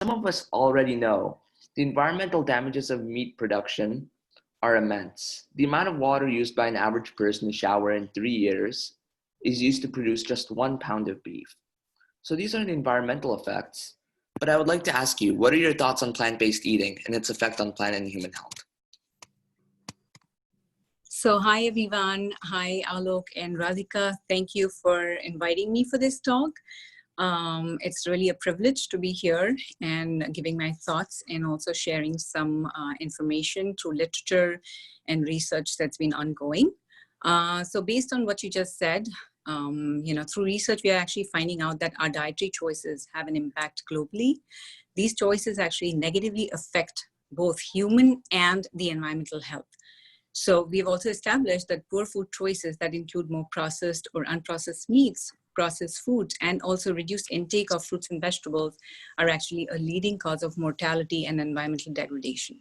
some of us already know, the environmental damages of meat production are immense. The amount of water used by an average person to shower in 3 years is used to produce just 1 pound of beef. So these are the environmental effects. But I would like to ask you, what are your thoughts on plant-based eating and its effect on plant and human health? So hi everyone, hi Aalok and Radhika. Thank you for inviting me for this talk. It's really a privilege to be here and giving my thoughts and also sharing some information through literature and research that's been ongoing. So based on what you just said, through research, we are actually finding out that our dietary choices have an impact globally. These choices actually negatively affect both human and the environmental health. So we've also established that poor food choices that include more processed or unprocessed meats, processed foods, and also reduced intake of fruits and vegetables are actually a leading cause of mortality and environmental degradation.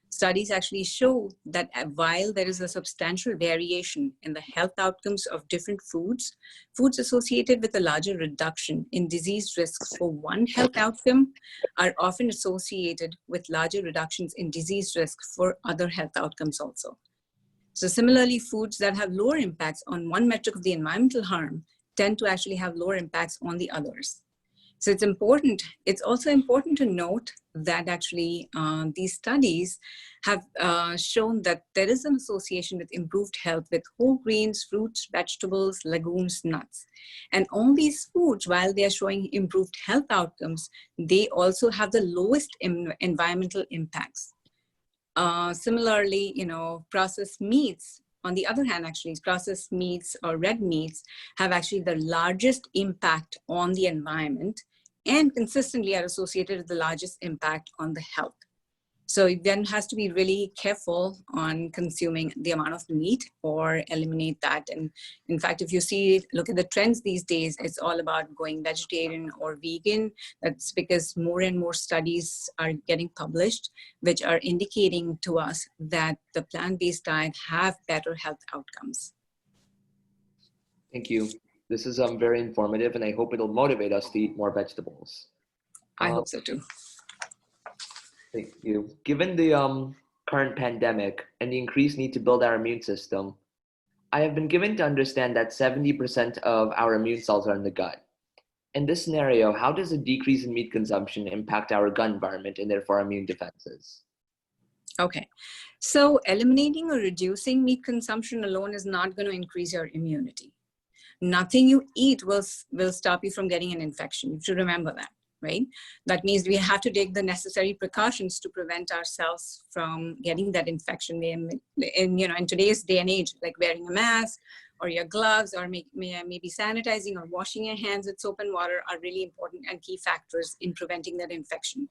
Studies actually show that while there is a substantial variation in the health outcomes of different foods, foods associated with a larger reduction in disease risks for one health outcome are often associated with larger reductions in disease risk for other health outcomes also. So similarly, foods that have lower impacts on one metric of the environmental harm tend to actually have lower impacts on the others. So it's also important to note that actually these studies have shown that there is an association with improved health with whole grains, fruits, vegetables, legumes, nuts. And all these foods, while they are showing improved health outcomes, they also have the lowest environmental impacts. Similarly, processed meats, on the other hand, actually, processed meats or red meats have actually the largest impact on the environment and consistently are associated with the largest impact on the health. So one has to be really careful on consuming the amount of meat or eliminate that. And in fact, if you look at the trends these days, it's all about going vegetarian or vegan. That's because more and more studies are getting published, which are indicating to us that the plant-based diet have better health outcomes. Thank you. This is very informative, and I hope it'll motivate us to eat more vegetables. I hope so too. Thank you. Given the current pandemic and the increased need to build our immune system, I have been given to understand that 70% of our immune cells are in the gut. In this scenario, how does a decrease in meat consumption impact our gut environment and therefore our immune defenses? Okay, so eliminating or reducing meat consumption alone is not going to increase your immunity. Nothing you eat will stop you from getting an infection. You should remember that. Right? That means we have to take the necessary precautions to prevent ourselves from getting that infection. In today's day and age, like wearing a mask or your gloves or maybe sanitizing or washing your hands with soap and water are really important and key factors in preventing that infection.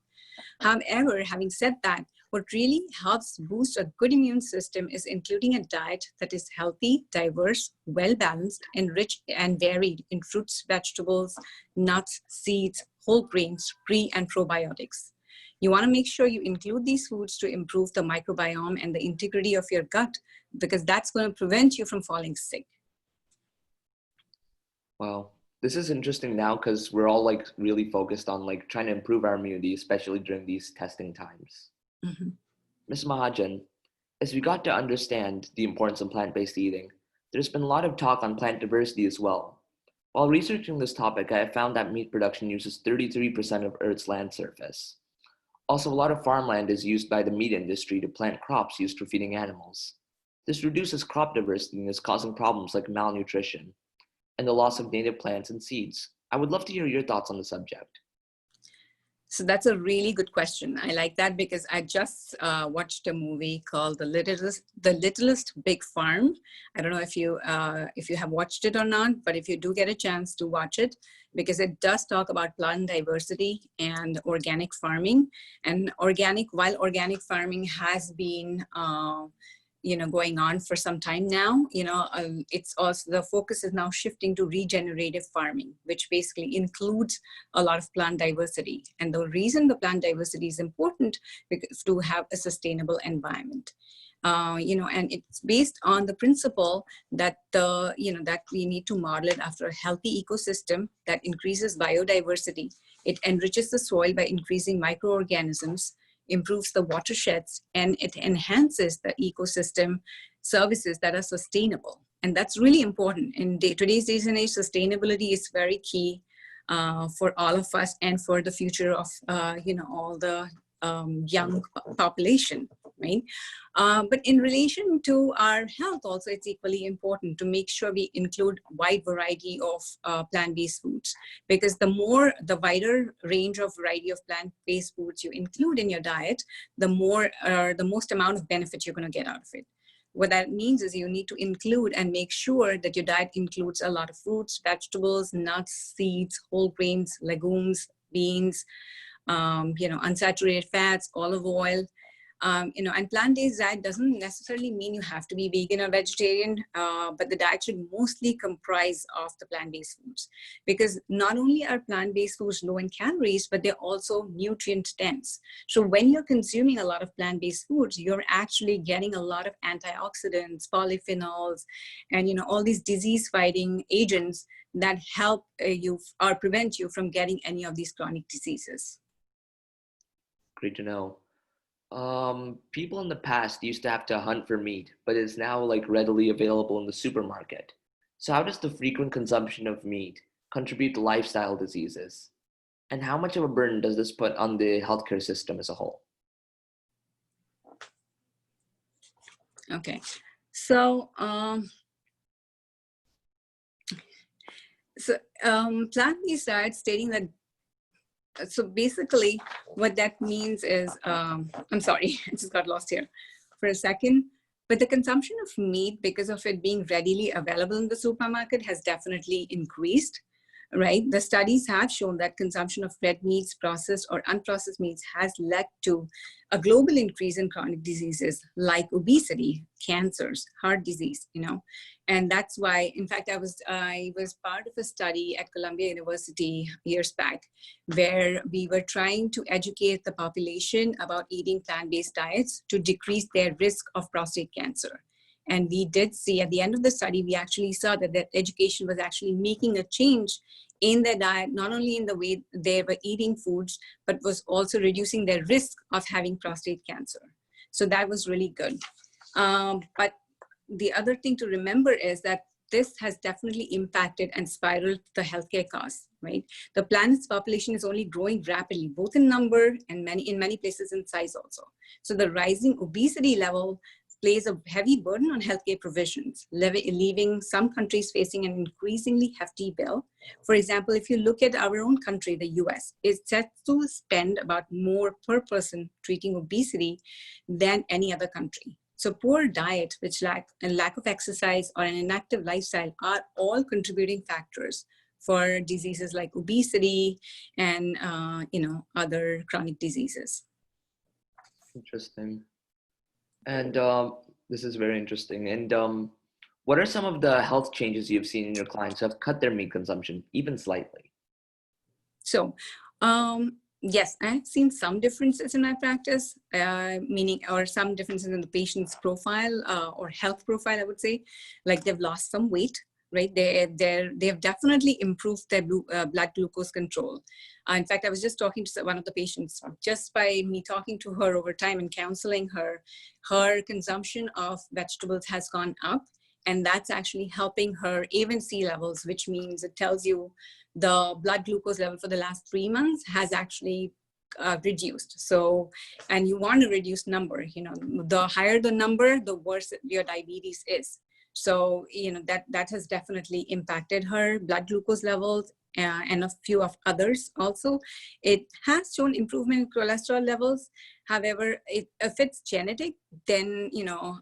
However, having said that, what really helps boost a good immune system is including a diet that is healthy, diverse, well-balanced, and rich and varied in fruits, vegetables, nuts, seeds, whole grains, pre- and probiotics. You want to make sure you include these foods to improve the microbiome and the integrity of your gut, because that's going to prevent you from falling sick. Wow. This is interesting now because we're all really focused on trying to improve our immunity, especially during these testing times. Mm-hmm. Ms. Mahajan, as we got to understand the importance of plant-based eating, there's been a lot of talk on plant diversity as well. While researching this topic, I have found that meat production uses 33% of Earth's land surface. Also, a lot of farmland is used by the meat industry to plant crops used for feeding animals. This reduces crop diversity and is causing problems like malnutrition and the loss of native plants and seeds. I would love to hear your thoughts on the subject. So that's a really good question. I like that because I just watched a movie called The Littlest Big Farm. I don't know if you have watched it or not, but if you do get a chance to watch it, because it does talk about plant diversity and organic farming. And while organic farming has been going on for some time now, it's also the focus is now shifting to regenerative farming, which basically includes a lot of plant diversity. And the reason the plant diversity is important is to have a sustainable environment. And it's based on the principle that that we need to model it after a healthy ecosystem that increases biodiversity It enriches the soil by increasing microorganisms, improves the watersheds, and it enhances the ecosystem services that are sustainable. And that's really important. In today's days and age, sustainability is very key for all of us and for the future of all the young population, right? But in relation to our health also, it's equally important to make sure we include wide variety of plant-based foods, because the wider range of variety of plant-based foods you include in your diet, the most amount of benefit you're going to get out of it. What that means is you need to include and make sure that your diet includes a lot of fruits, vegetables, nuts, seeds, whole grains, legumes, beans, unsaturated fats, olive oil. And plant-based diet doesn't necessarily mean you have to be vegan or vegetarian, but the diet should mostly comprise of the plant-based foods, because not only are plant-based foods low in calories, but they're also nutrient dense. So when you're consuming a lot of plant-based foods, you're actually getting a lot of antioxidants, polyphenols, and all these disease-fighting agents that help you or prevent you from getting any of these chronic diseases. Great to know. People in the past used to have to hunt for meat, but it's now like readily available in the supermarket. So how does the frequent consumption of meat contribute to lifestyle diseases? And how much of a burden does this put on the healthcare system as a whole? Okay, so plant-based diet stating that. So basically, what that means is, I'm sorry, I just got lost here for a second. But the consumption of meat, because of it being readily available in the supermarket, has definitely increased, right? The studies have shown that consumption of red meats, processed or unprocessed meats, has led to a global increase in chronic diseases like obesity, cancers, heart disease, and that's why, in fact, I was part of a study at Columbia University years back, where we were trying to educate the population about eating plant-based diets to decrease their risk of prostate cancer. And we did see at the end of the study, we actually saw that that education was actually making a change in their diet, not only in the way they were eating foods, but was also reducing their risk of having prostate cancer. So that was really good. But the other thing to remember is that this has definitely impacted and spiraled the healthcare costs, right? The planet's population is only growing rapidly, both in number and in many places in size also. So the rising obesity level plays a heavy burden on healthcare provisions, leaving some countries facing an increasingly hefty bill. For example, if you look at our own country, the US, it's set to spend about more per person treating obesity than any other country. So poor diet, which lack of exercise or an inactive lifestyle are all contributing factors for diseases like obesity and other chronic diseases. Interesting. And this is very interesting. And what are some of the health changes you've seen in your clients who have cut their meat consumption, even slightly? So, yes, I've seen some differences in my practice, or some differences in the patient's profile or health profile, I would say, like they've lost some weight, right? They've definitely improved their blood glucose control. In fact, I was just talking to one of the patients, just by me talking to her over time and counseling her, her consumption of vegetables has gone up, and that's actually helping her A1C levels, which means it tells you the blood glucose level for the last 3 months has actually reduced. So, and you want a reduced number, the higher the number, the worse your diabetes is. So, that has definitely impacted her blood glucose levels and a few of others also. It has shown improvement in cholesterol levels. However, if it's genetic, then,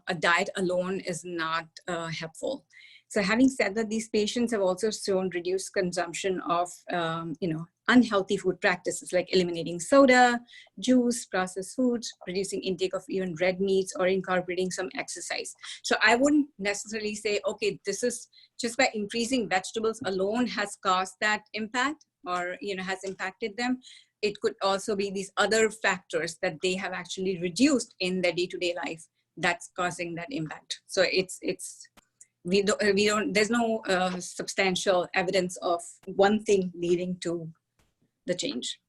a diet alone is not helpful. So having said that, these patients have also shown reduced consumption of, unhealthy food practices like eliminating soda, juice, processed foods, reducing intake of even red meats, or incorporating some exercise. So I wouldn't necessarily say, okay, this is just by increasing vegetables alone has caused that impact or, has impacted them. It could also be these other factors that they have actually reduced in their day-to-day life that's causing that impact. So there's no substantial evidence of one thing leading to the change.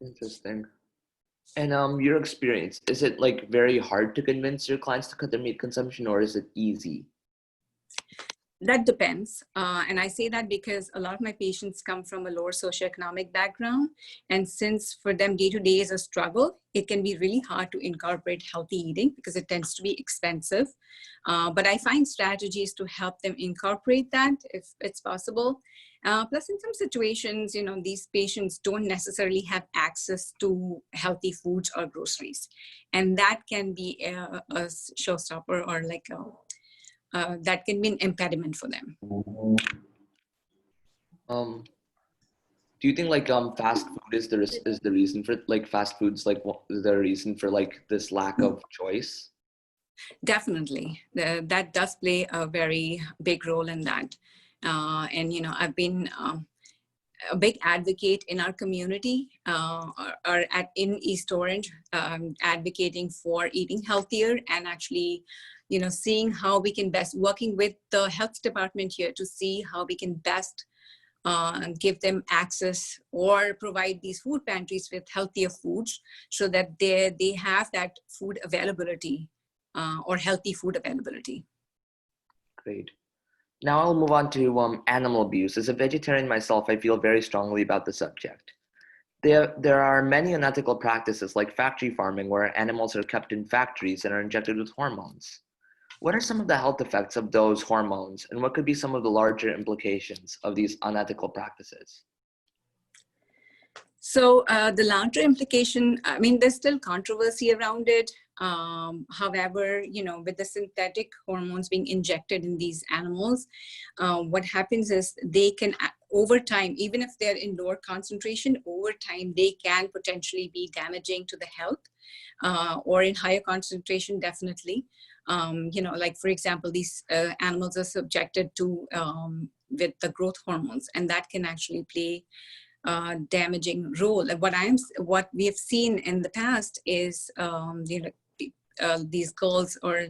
Interesting. And your experience, is it like very hard to convince your clients to cut their meat consumption, or is it easy? That depends. And I say that because a lot of my patients come from a lower socioeconomic background. And since for them day-to-day is a struggle, it can be really hard to incorporate healthy eating because it tends to be expensive. But I find strategies to help them incorporate that if it's possible. Plus in some situations, these patients don't necessarily have access to healthy foods or groceries. And that can be a showstopper or like that can be an impediment for them. Do you think like fast food is the reason for like fast foods like is the reason for like this lack of choice? Definitely, that does play a very big role in that. And I've been a big advocate in our community or in East Orange, advocating for eating healthier and actually, seeing how we can best, working with the health department here to see how we can best give them access or provide these food pantries with healthier foods so that they have that food availability or healthy food availability. Great. Now I'll move on to animal abuse. As a vegetarian myself, I feel very strongly about the subject. There are many unethical practices like factory farming where animals are kept in factories and are injected with hormones. What are some of the health effects of those hormones, and what could be some of the larger implications of these unethical practices? So the larger implication, I mean, there's still controversy around it. However, with the synthetic hormones being injected in these animals, what happens is they can, over time, even if they're in lower concentration, over time, they can potentially be damaging to the health, or in higher concentration, definitely. Like for example, these animals are subjected to with the growth hormones, and that can actually play damaging role. What we have seen in the past is these girls or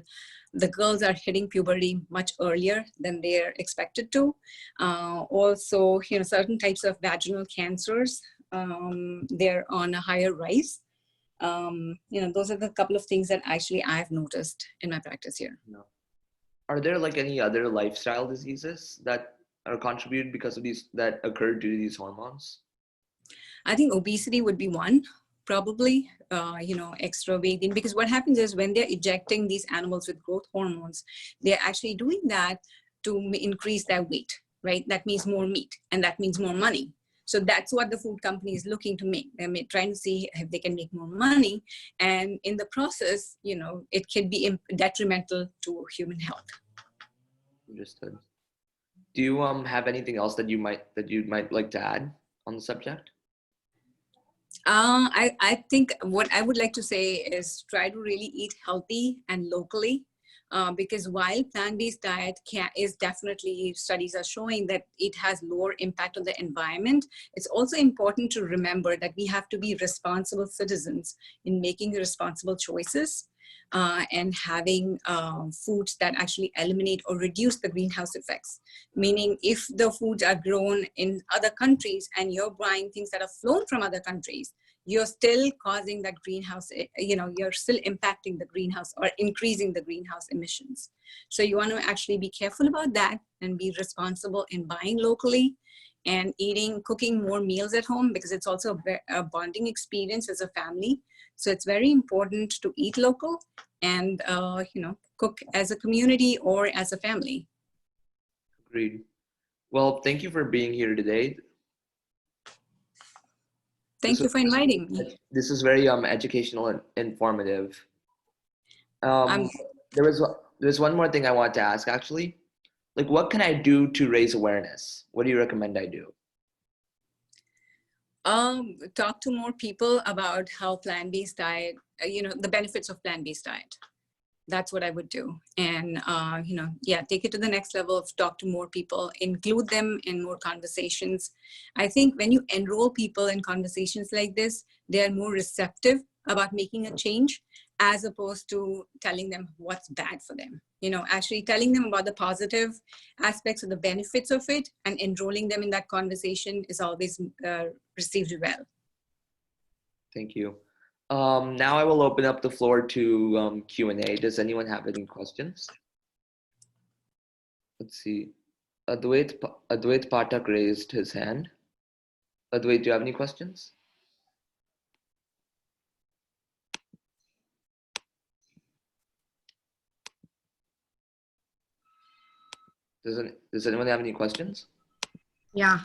the girls are hitting puberty much earlier than they're expected to. Also, certain types of vaginal cancers, they're on a higher rise. Those are the couple of things that actually I've noticed in my practice here. No. Are there like any other lifestyle diseases that are contributed because of these that occur due to these hormones? I think obesity would be one, probably, extra weight gain, because what happens is when they're ejecting these animals with growth hormones, they're actually doing that to increase their weight, right? That means more meat, and that means more money. So that's what the food company is looking to make. They're trying to see if they can make more money. And in the process, it can be detrimental to human health. Understood. Do you have anything else that you might like to add on the subject? I think what I would like to say is try to really eat healthy and locally. Because while plant-based diet is definitely, studies are showing that it has lower impact on the environment, it's also important to remember that we have to be responsible citizens in making responsible choices and having foods that actually eliminate or reduce the greenhouse effects. Meaning if the foods are grown in other countries and you're buying things that are flown from other countries, you're still causing that greenhouse, you're still impacting the greenhouse or increasing the greenhouse emissions. So you want to actually be careful about that and be responsible in buying locally and cooking more meals at home, because it's also a bonding experience as a family. So it's very important to eat local and, cook as a community or as a family. Agreed. Well, thank you for being here today. Thank you for inviting me. This is very educational and informative. There's one more thing I want to ask actually. Like, what can I do to raise awareness? What do you recommend I do? Talk to more people about how plant-based diet, the benefits of plant-based diet. That's what I would do. And, take it to the next level of talk to more people, include them in more conversations. I think when you enroll people in conversations like this, they are more receptive about making a change. as opposed to telling them what's bad for them. Actually telling them about the positive aspects of the benefits of it and enrolling them in that conversation is always received well. Thank you. Now I will open up the floor to Q&A. Does anyone have any questions? Let's see. Advait Pathak raised his hand. Advait, do you have any questions? Does anyone have any questions? Yeah.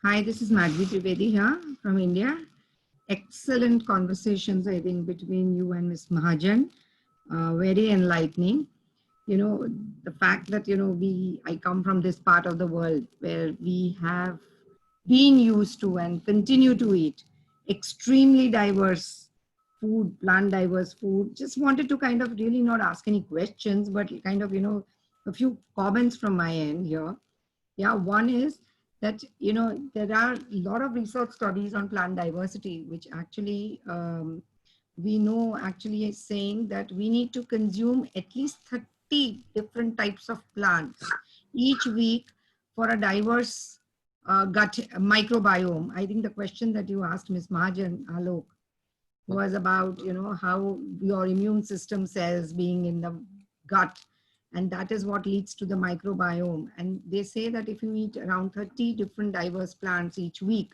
Hi, this is Madhavi Trivedi here from India. Excellent conversations, I think, between you and Ms. Mahajan. Very enlightening. The fact that, I come from this part of the world where we have been used to and continue to eat extremely diverse food, plant diverse food. Just wanted to kind of really not ask any questions, but kind of, a few comments from my end here. Yeah, one is that, there are a lot of research studies on plant diversity, which actually we know actually is saying that we need to consume at least 30 different types of plants each week for a diverse gut microbiome. I think the question that you asked Ms. Mahajan, Aalok, was about, how your immune system cells being in the gut, and that is what leads to the microbiome. And they say that if you eat around 30 different diverse plants each week,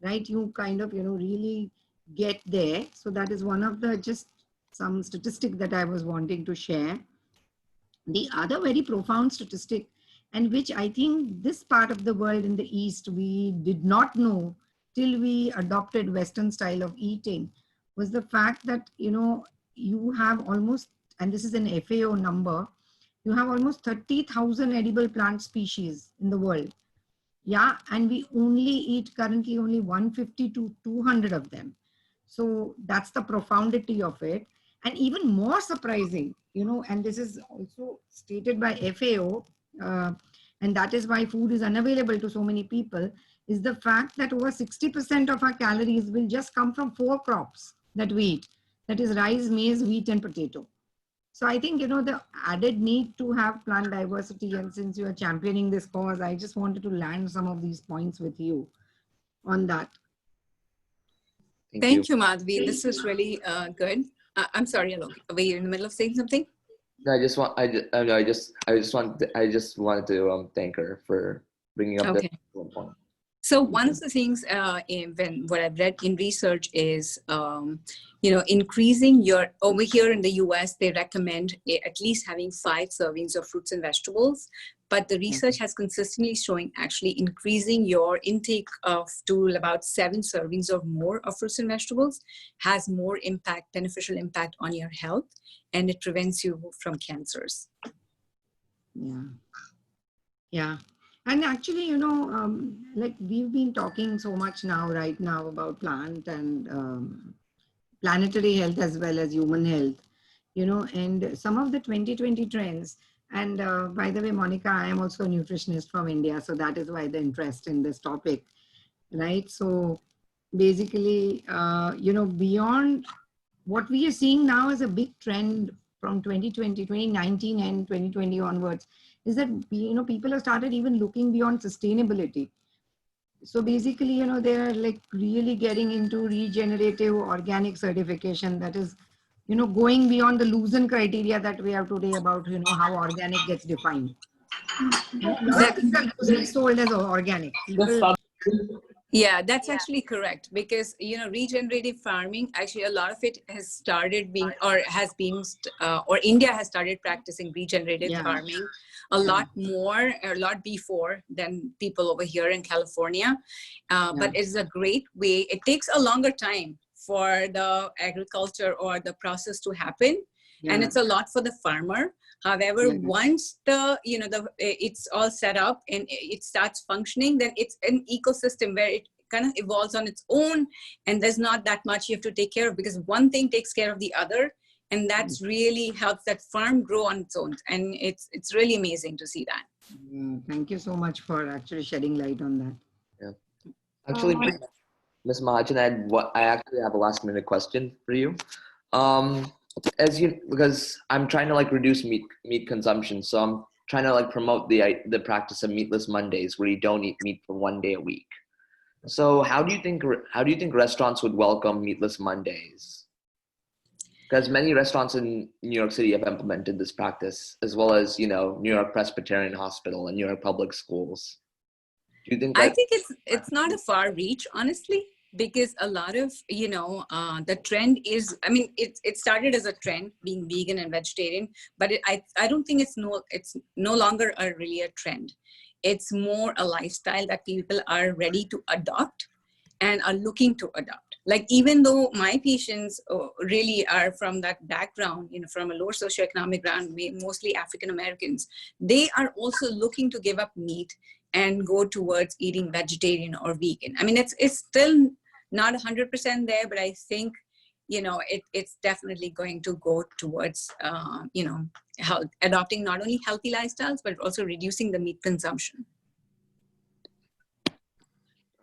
right, you kind of, really get there. So that is one of the just some statistic that I was wanting to share. The other very profound statistic, and which I think this part of the world in the East, we did not know till we adopted Western style of eating, was the fact that, you have almost, and this is an FAO number, you have almost 30,000 edible plant species in the world. Yeah, and we only eat currently only 150 to 200 of them. So that's the profundity of it. And even more surprising, and this is also stated by FAO, and that is why food is unavailable to so many people, is the fact that over 60% of our calories will just come from 4 crops that we eat. That is rice, maize, wheat, and potato. So I think, the added need to have plant diversity, and since you are championing this cause, I just wanted to land some of these points with you on that. Thank you, Madhavi. This is really good. I'm sorry, Alok. Were you in the middle of saying something? No, I just wanted to thank her for bringing up this point. So one of the things what I've read in research is, increasing over here in the US, they recommend at least having 5 servings of fruits and vegetables. But the research has consistently showing actually increasing your intake to about 7 servings or more of fruits and vegetables has more beneficial impact on your health, and it prevents you from cancers. Yeah. Yeah. And actually, like we've been talking so much right now about plant and planetary health as well as human health, and some of the 2020 trends. And by the way, Monika, I am also a nutritionist from India. So that is why the interest in this topic, right? So basically, beyond what we are seeing now as a big trend from 2020, 2019 and 2020 onwards, is that, people have started even looking beyond sustainability. So basically, they're like really getting into regenerative organic certification. That is, going beyond the loosen criteria that we have today about, how organic gets defined. That is loosely sold as organic. Yeah, that's actually correct, because regenerative farming, actually a lot of it has started being or India has started practicing regenerative farming a lot before than people over here in California. But it's a great way. It takes a longer time for the agriculture or the process to happen, and it's a lot for the farmer. However, once it's all set up and it starts functioning, then it's an ecosystem where it kind of evolves on its own, and there's not that much you have to take care of, because one thing takes care of the other, and that's really helps that farm grow on its own. And it's really amazing to see that. Thank you so much for actually shedding light on that. Yeah. Actually, Ms. Mahajan, I actually have a last minute question for you. because I'm trying to like reduce meat consumption, so I'm trying to like promote the practice of meatless Mondays, where you don't eat meat for 1 day a week. So how do you think restaurants would welcome meatless Mondays? Because many restaurants in New York City have implemented this practice, as well as New York Presbyterian Hospital and New York public schools. Do you think I that? think it's not a far reach, honestly, because a lot of the trend is. I mean, it started as a trend, being vegan and vegetarian, but I don't think it's no longer really a trend. It's more a lifestyle that people are ready to adopt and are looking to adopt. Like, even though my patients really are from that background, from a lower socioeconomic background, mostly African Americans, they are also looking to give up meat and go towards eating vegetarian or vegan. I mean, it's still not 100% there, but I think, it's definitely going to go towards, adopting not only healthy lifestyles, but also reducing the meat consumption.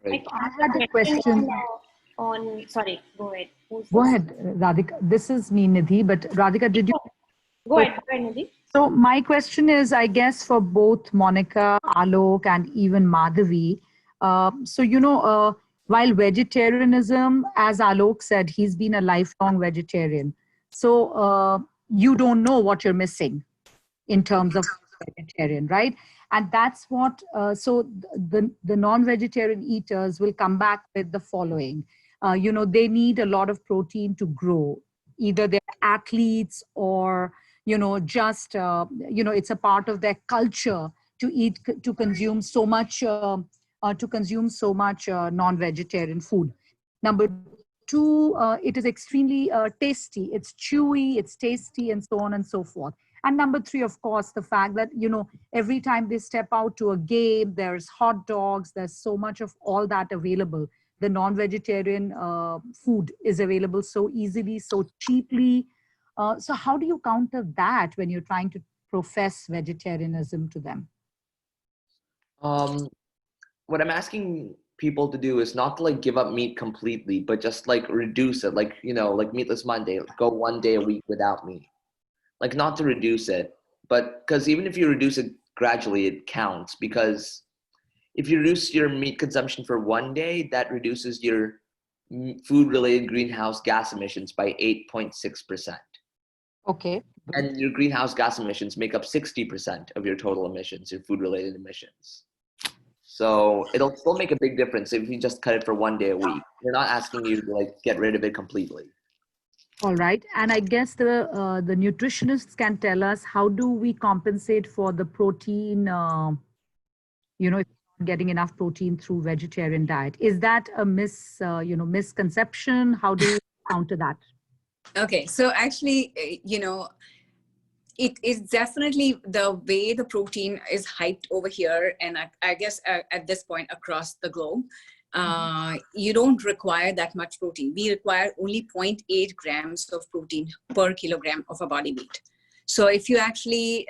Right. I had a question. Sorry, go ahead. Go ahead, Radhika. This is me, Nidhi, but Radhika, did you? Go ahead, Nidhi. So my question is, I guess, for both Monika, Aalok, and even Madhavi. While vegetarianism, as Aalok said, he's been a lifelong vegetarian. So you don't know what you're missing in terms of vegetarian, right? And that's what, so the non-vegetarian eaters will come back with the following. They need a lot of protein to grow. Either they're athletes or, just, it's a part of their culture to consume so much, non-vegetarian food. Number two, it is extremely tasty. It's chewy, it's tasty, and so on and so forth. And number three, of course, the fact that, every time they step out to a game, there's hot dogs, there's so much of all that available. The non-vegetarian food is available so easily, so cheaply. So how do you counter that when you're trying to profess vegetarianism to them? What I'm asking people to do is not to like give up meat completely, but just like reduce it, like meatless Monday, go 1 day a week without meat. Like, not to reduce it, but because even if you reduce it gradually, it counts, because if you reduce your meat consumption for 1 day, that reduces your food-related greenhouse gas emissions by 8.6%. Okay. And your greenhouse gas emissions make up 60% of your total emissions, your food-related emissions. So it'll still make a big difference if you just cut it for 1 day a week. We're not asking you to like get rid of it completely. All right. And I guess the nutritionists can tell us, how do we compensate for the protein, if you're not getting enough protein through vegetarian diet? Is that a misconception? How do you counter that? Okay, so actually, it is definitely the way the protein is hyped over here, and I guess at this point across the globe. You don't require that much protein. We require only 0.8 grams of protein per kilogram of a body weight. So if you actually,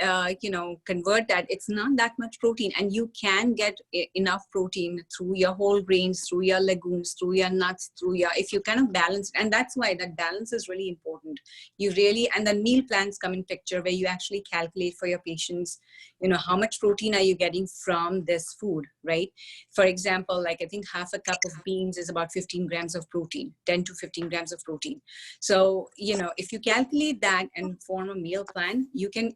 convert that, it's not that much protein, and you can get enough protein through your whole grains, through your legumes, through your nuts, if you kind of balance, and that's why that balance is really important. And the meal plans come in picture, where you actually calculate for your patients, how much protein are you getting from this food, right? For example, like I think half a cup of beans is about 15 grams of protein, 10 to 15 grams of protein. So, if you calculate that and form a meal plan, you can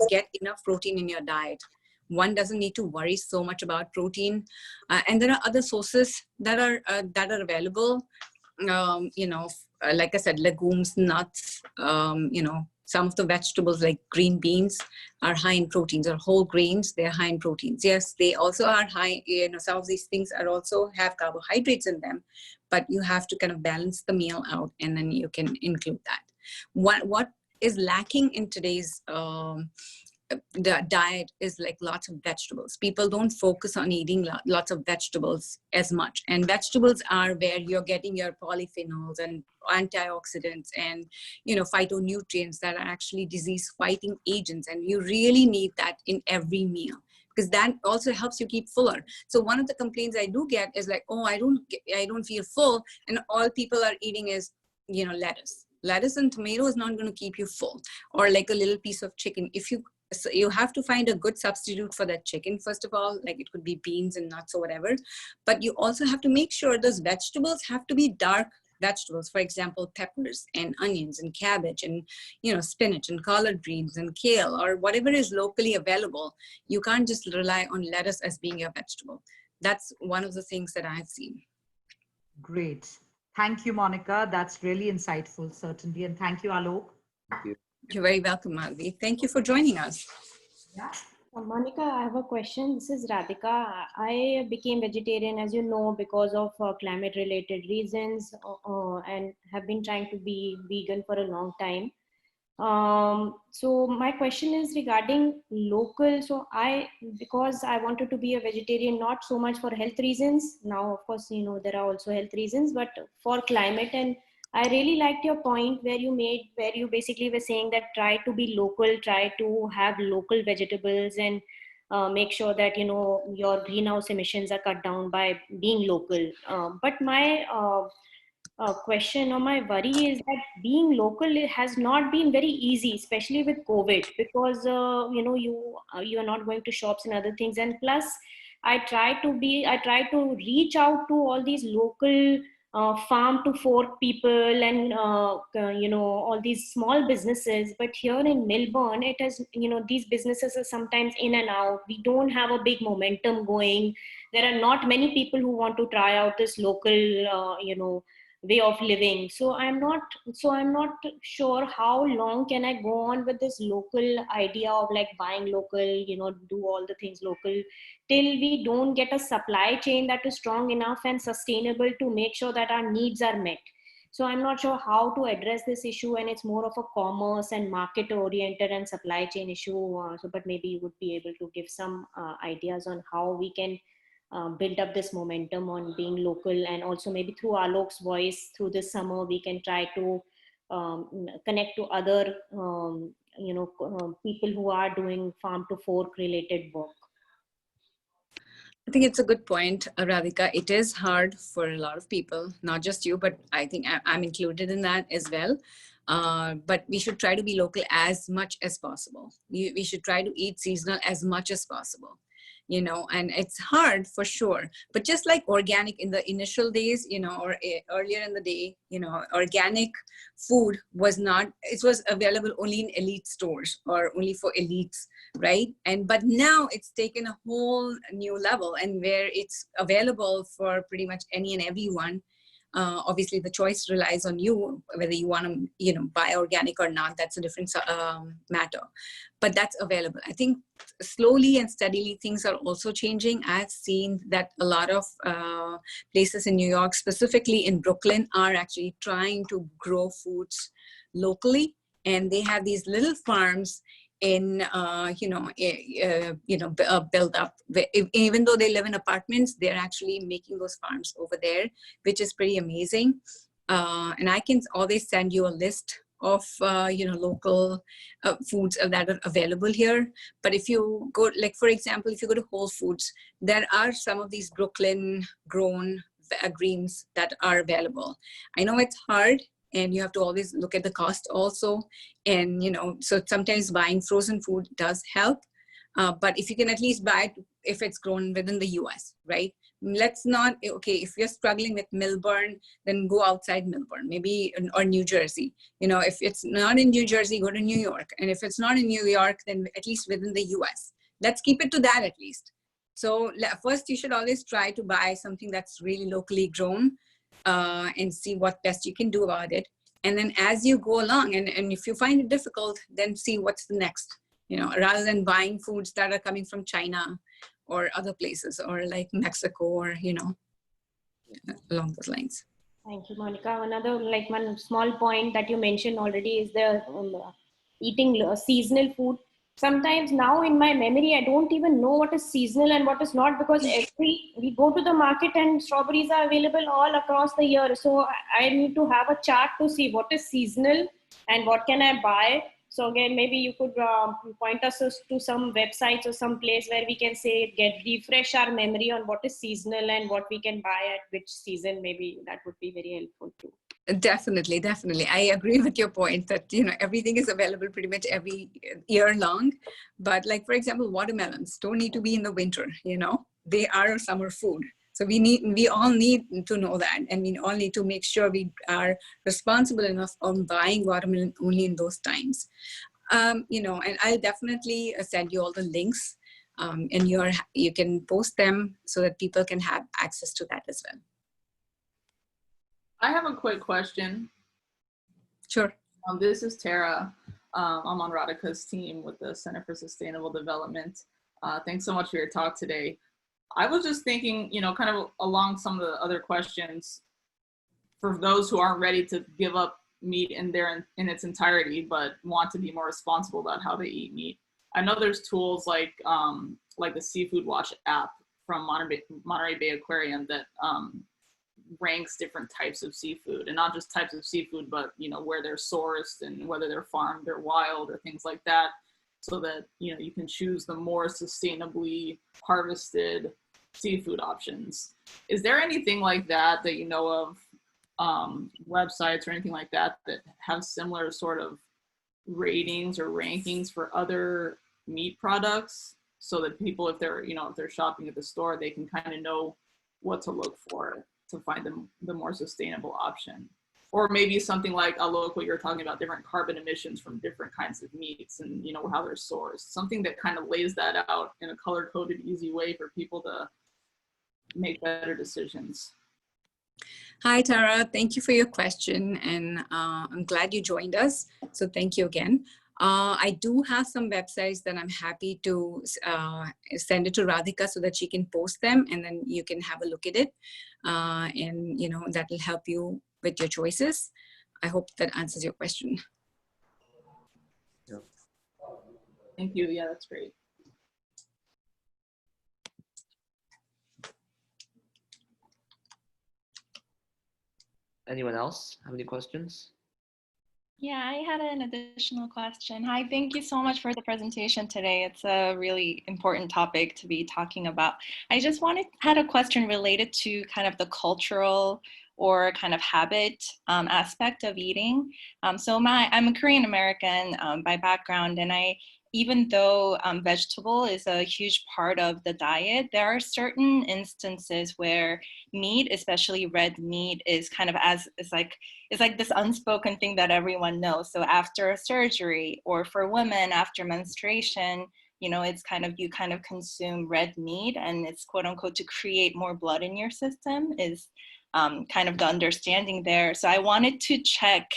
get enough protein in your diet. One doesn't need to worry so much about protein. And there are other sources that are available. Like I said, legumes, nuts, some of the vegetables like green beans are high in proteins, or whole grains, they're high in proteins. Yes, they also are high, some of these things are also have carbohydrates in them, but you have to kind of balance the meal out, and then you can include that. What is lacking in today's the diet is like lots of vegetables. People don't focus on eating lots of vegetables as much. And vegetables are where you're getting your polyphenols and antioxidants and, phytonutrients that are actually disease-fighting agents. And you really need that in every meal, because that also helps you keep fuller. So one of the complaints I do get is like, oh, I don't feel full, and all people are eating is, lettuce. Lettuce and tomato is not going to keep you full, or like a little piece of chicken. So you have to find a good substitute for that chicken, first of all, like it could be beans and nuts or whatever. But you also have to make sure those vegetables have to be dark vegetables. For example, peppers and onions and cabbage and, spinach and collard greens and kale or whatever is locally available. You can't just rely on lettuce as being a vegetable. That's one of the things that I've seen. Great. Thank you, Monica. That's really insightful, certainly. And thank you, Aalok. Thank you. You're very welcome, Madhavi. Thank you for joining us. Yeah. Monica, I have a question. This is Radhika. I became vegetarian, as you know, because of climate-related reasons, and have been trying to be vegan for a long time. So my question is regarding local. So because I wanted to be a vegetarian, not so much for health reasons. Now, of course, there are also health reasons, but for climate. And I really liked your point where you basically were saying that try to be local, try to have local vegetables, and make sure that, your greenhouse emissions are cut down by being local. But my question or my worry is that being local has not been very easy, especially with COVID, because you are not going to shops and other things. And plus, I try to reach out to all these local farm to fork people and all these small businesses. But here in Melbourne, it has, these businesses are sometimes in and out. We don't have a big momentum going. There are not many people who want to try out this local way of living. So I'm not sure how long can I go on with this local idea of like buying local, do all the things local, till we don't get a supply chain that is strong enough and sustainable to make sure that our needs are met. So I'm not sure how to address this issue, and it's more of a commerce and market oriented and supply chain issue. But maybe you would be able to give some ideas on how we can build up this momentum on being local. And also maybe through Alok's voice through this summer, we can try to connect to other, people who are doing farm to fork related work. I think it's a good point, Radhika. It is hard for a lot of people, not just you, but I think I'm included in that as well. But we should try to be local as much as possible. We should try to eat seasonal as much as possible. And it's hard for sure, but just like organic in the initial days, or earlier in the day, organic food was available only in elite stores or only for elites, right? But now it's taken a whole new level, and where it's available for pretty much any and everyone. Obviously the choice relies on you, whether you want to, buy organic or not. That's a different matter, but that's available. I think slowly and steadily things are also changing. I've seen that a lot of places in New York, specifically in Brooklyn, are actually trying to grow foods locally, and they have these little farms in build up. Even though they live in apartments, they're actually making those farms over there, which is pretty amazing. And I can always send you a list of local foods that are available here. But if you go, like for example, if you go to Whole Foods, there are some of these Brooklyn grown greens that are available. I know it's hard, and you have to always look at the cost also. And, so sometimes buying frozen food does help. But if you can at least buy it if it's grown within the US, right? Let's not, if you're struggling with Melbourne, then go outside Melbourne, maybe, or New Jersey. If it's not in New Jersey, go to New York. And if it's not in New York, then at least within the US. Let's keep it to that at least. So first, you should always try to buy something that's really locally grown, and see what best you can do about it. And then as you go along, and if you find it difficult, then see what's the next, rather than buying foods that are coming from China or other places, or like Mexico, or, along those lines. Thank you, Monica. Another, one small point that you mentioned already is the eating seasonal food. Sometimes now in my memory, I don't even know what is seasonal and what is not, because we go to the market and strawberries are available all across the year. So I need to have a chart to see what is seasonal and what can I buy. So again, maybe you could point us to some websites or some place where we can refresh our memory on what is seasonal and what we can buy at which season. Maybe that would be very helpful too. Definitely, definitely. I agree with your point that, everything is available pretty much every year long. But like, for example, watermelons don't need to be in the winter, they are a summer food. So we all need to know that. And we all need to make sure we are responsible enough on buying watermelon only in those times. And I'll definitely send you all the links, and you can post them so that people can have access to that as well. I have a quick question. Sure. This is Tara. I'm on Radhika's team with the Center for Sustainable Development. Thanks so much for your talk today. I was just thinking, kind of along some of the other questions, for those who aren't ready to give up meat in its entirety, but want to be more responsible about how they eat meat. I know there's tools like the Seafood Watch app from Monterey Bay Aquarium that ranks different types of seafood, and not just types of seafood, but where they're sourced and whether they're farmed or wild or things like that, so that you can choose the more sustainably harvested seafood options. Is there anything like that you know of, websites or anything like that have similar sort of ratings or rankings for other meat products, so that people, if they're shopping at the store, they can kind of know what to look for to find the more sustainable option? Or maybe something like, Aalok, what you're talking about, different carbon emissions from different kinds of meats and how they're sourced. Something that kind of lays that out in a color-coded, easy way for people to make better decisions. Hi, Tara. Thank you for your question, and I'm glad you joined us. So thank you again. I do have some websites that I'm happy to send it to Radhika so that she can post them, and then you can have a look at it. And that will help you with your choices. I hope that answers your question. Yeah. Thank you. Yeah, that's great. Anyone else have any questions? Yeah, I had an additional question. Hi, thank you so much for the presentation today. It's a really important topic to be talking about. I just had a question related to kind of the cultural or kind of habit aspect of eating. So I'm a Korean American by background, and even though vegetable is a huge part of the diet, there are certain instances where meat, especially red meat, is kind of it's like this unspoken thing that everyone knows. So after a surgery, or for women after menstruation, it's you kind of consume red meat, and it's quote unquote to create more blood in your system is kind of the understanding there. So I wanted to check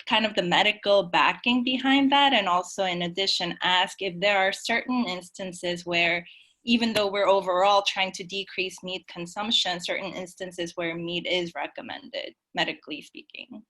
kind of the medical backing behind that, and also in addition ask if there are certain instances where, even though we're overall trying to decrease meat consumption, certain instances where meat is recommended, medically speaking.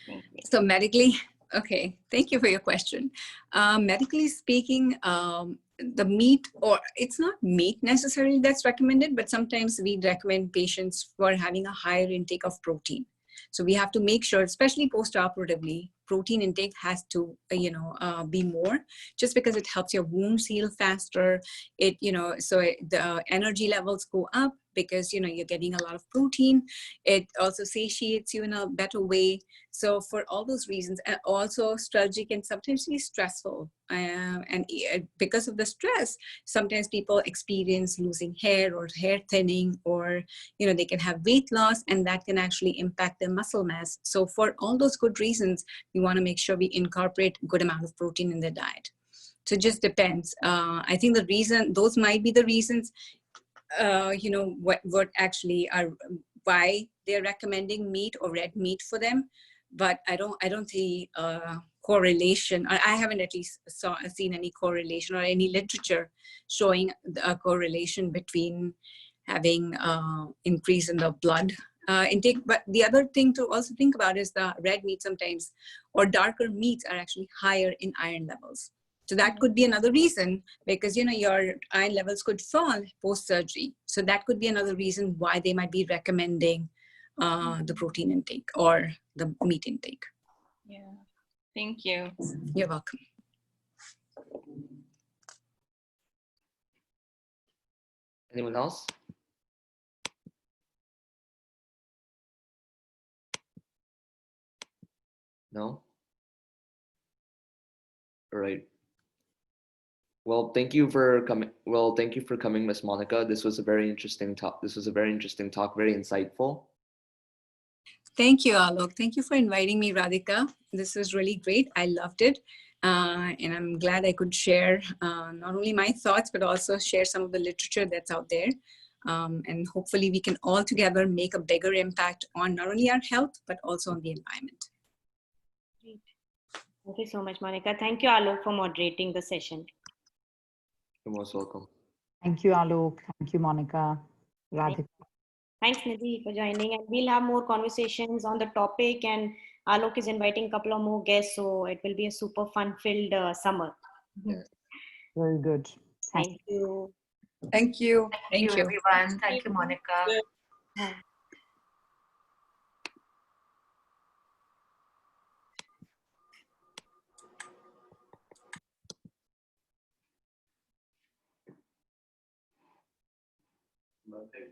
Thank you. So medically, okay, thank you for your question. Medically speaking, the meat, or it's not meat necessarily that's recommended, but sometimes we recommend patients for having a higher intake of protein. So we have to make sure, especially post-operatively, protein intake has to, be more, just because it helps your wounds heal faster. The energy levels go up because, you're getting a lot of protein. It also satiates you in a better way. So for all those reasons, and also strategy can sometimes be stressful. And because of the stress, sometimes people experience losing hair or hair thinning, or, they can have weight loss, and that can actually impact their muscle mass. So for all those good reasons, we want to make sure we incorporate a good amount of protein in their diet. So it just depends. I think those might be the reasons, what actually are, why they're recommending meat or red meat for them. But I don't see correlation. I haven't at least seen any correlation or any literature showing a correlation between having increase in the blood intake. But the other thing to also think about is the red meat sometimes, or darker meats, are actually higher in iron levels. So that could be another reason, because your iron levels could fall post-surgery. So that could be another reason why they might be recommending the protein intake or the meat intake. Yeah, thank you. You're welcome. Anyone else? No? All right. Well, thank you for coming. Well, thank you for coming, Miss Monica. This was a very interesting talk. This was a very interesting talk, very insightful. Thank you, Alok. Thank you for inviting me, Radhika. This was really great. I loved it. And I'm glad I could share not only my thoughts, but also share some of the literature that's out there. And hopefully we can all together make a bigger impact on not only our health, but also on the environment. Great. Thank you so much, Monica. Thank you, Aalok, for moderating the session. You're most welcome. Thank you, Aalok. Thank you, Monica. Radhika. Thanks, Nidhi, for joining. And we'll have more conversations on the topic. And Aalok is inviting a couple of more guests. So it will be a super fun-filled summer. Yeah. Very good. Thank you. Thank you. Thank you, everyone. Thank you, Monica. Bye. Okay.